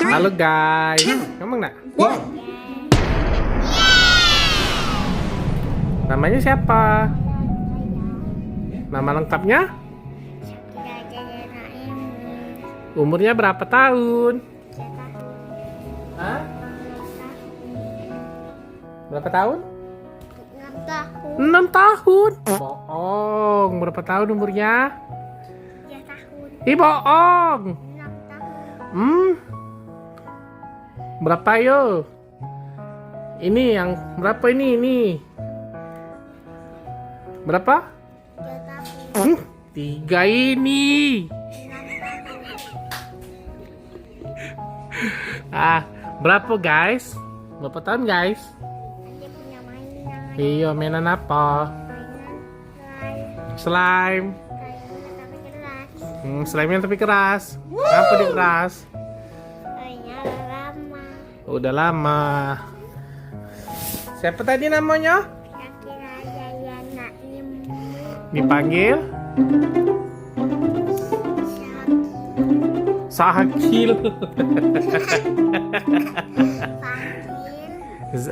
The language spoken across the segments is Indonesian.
Halo guys, ngomong nak? Namanya siapa? Nama lengkapnya? Umurnya berapa tahun? Hah? Berapa tahun? 6 tahun. 6 tahun. Bohong. Berapa tahun umurnya? 3 tahun. Ih, bohong. 6 tahun. Berapa yo? Ini yang berapa ini? Berapa? 3 tahun. 3 ini. 6 tahun. Berapa guys? Berapa tahun guys? Dia punya mainan. Iya, mainan apa? Mainan Slime. kayaknya tapi keras. Slime-nya tapi keras. Kenapa dia keras? Kayaknya lama. Udah lama. Siapa tadi namanya? Kira-kira Yaya Naim. Dipanggil Sahakil. Panggil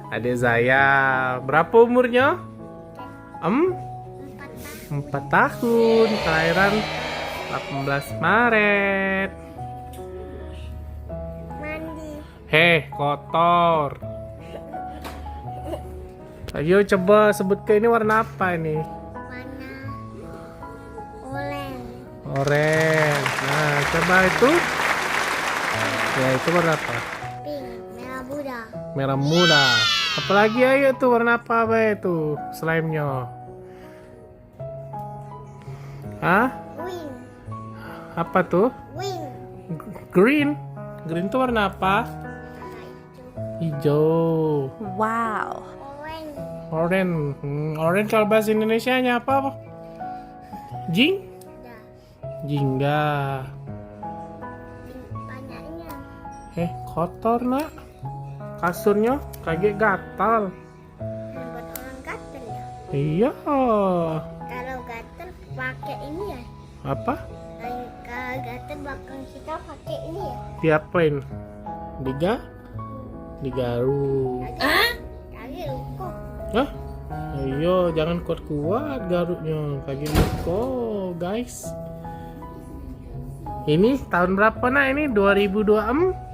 Adek Zaya. Berapa umurnya? 4 tahun. Kelahiran 18 Maret. mandi. Kotor. Ayo coba sebut ke ini warna apa ini? Warna oranye. Orange. Nah, coba itu. Ya, itu warna apa? Pink. Merah muda. Merah muda. Apalagi ayo tuh warna apa itu slime-nya? Hah? Wing. Apa tuh? Wing. Green. Green tuh warna apa? Hijau. Wow. Orange. Orange. Orange kalau bahasa Indonesianya apa? Jing? Dah. Jingga. Banyaknya. Kotor nak. Kasurnya kayak gatal. Buat orang gatel ya. Iya. Kalau gatel pakai ini ya. Apa? Kalau gatel belakang kita pakai ini ya. Diapain? Digaruk. Tadi luka. Hah? Ayo, jangan kuat-kuat garuknya. Kayak gitu, guys. Ini tahun berapa nak ini? 2024.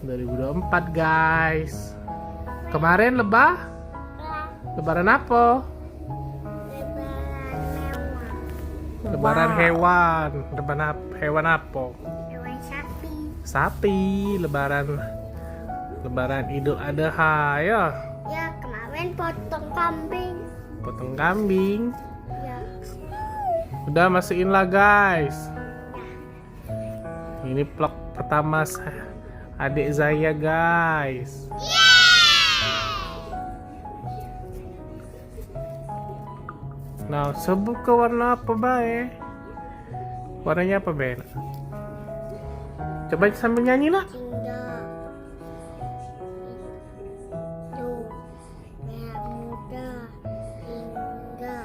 2024 guys. Kemarin Lebaran apa? Lebaran hewan. Hewan apa? Hewan sapi. Sapi. Lebaran Idul Adha ya. Ya kemarin potong kambing. Potong kambing. Ya. Udah masukin lah guys. Ini vlog pertama adik Zaya guys. Nah, sebut ke warna apa bae? Warnanya apa bae? Coba sambil nyanyi lah. Hingga itu merah muda. Hingga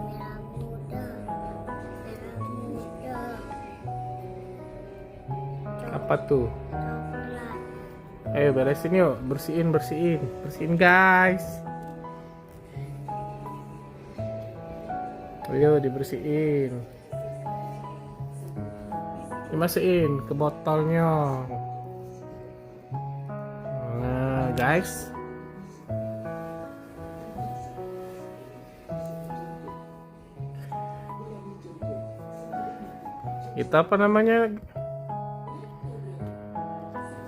merah muda. Apa tuh? Coklat. Ayo beresin yuk, bersihin guys. Ayo dibersihin. Dimasukin ke botolnya. Nah, guys. Itu apa namanya?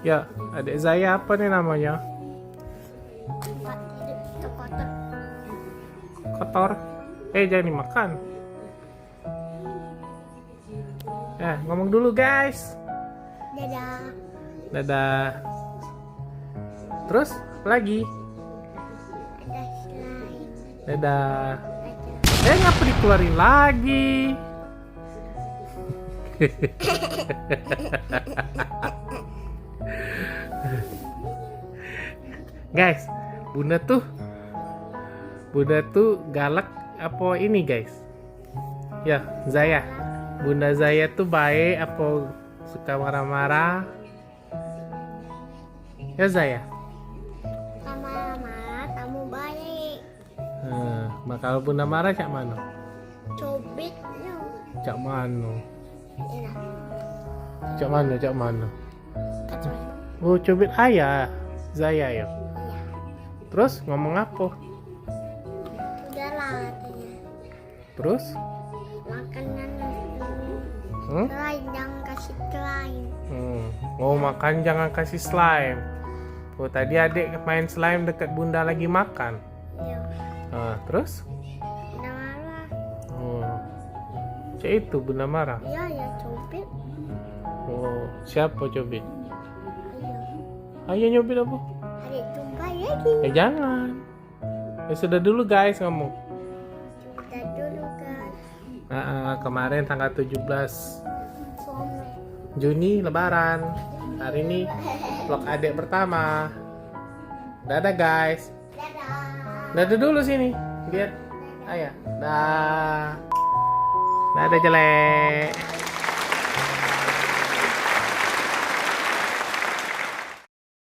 Ya, adik Zaya apa nih namanya? Tempat hidup itu kotor. Kotor. Jangan dimakan. Ngomong dulu guys. Dadah. Dadah. Terus apa lagi? Ada slime. Dadah. Ada Ngapa dikeluarin lagi? Guys, Bunda tuh galak apa ini guys? Ya, Zaya. Bunda Zaya tuh baik apa suka marah-marah? Ya Zaya? Sama marah, kamu baik. Kalau Bunda marah cak mana? Cobitnya. Cak mana? Ini. Cak mana? Cak mana? Kacau. Oh, cubit ayah Zaya ya. Iya. Terus ngomong apa? Udahlah katanya. Terus? Makanan Hmm? lain jangan kasih ke lain. Mau makan jangan kasih slime. Oh, tadi adik main slime dekat Bunda lagi makan. Iya. Terus? Udah marah. Cak itu Bunda marah. Iya ya cobit. Siapa cubit? Iya. Ayah nyubit apa? Adik jumpa lagi. Jangan. Ya sudah dulu guys ngomong. Kita dulu guys. Kemarin tanggal 17 Suami. Juni Lebaran. Hari ini vlog adik pertama. Dadah guys. Dadah. Dadah dulu sini. Lihat. Ayah. Dah. Dadah jelek.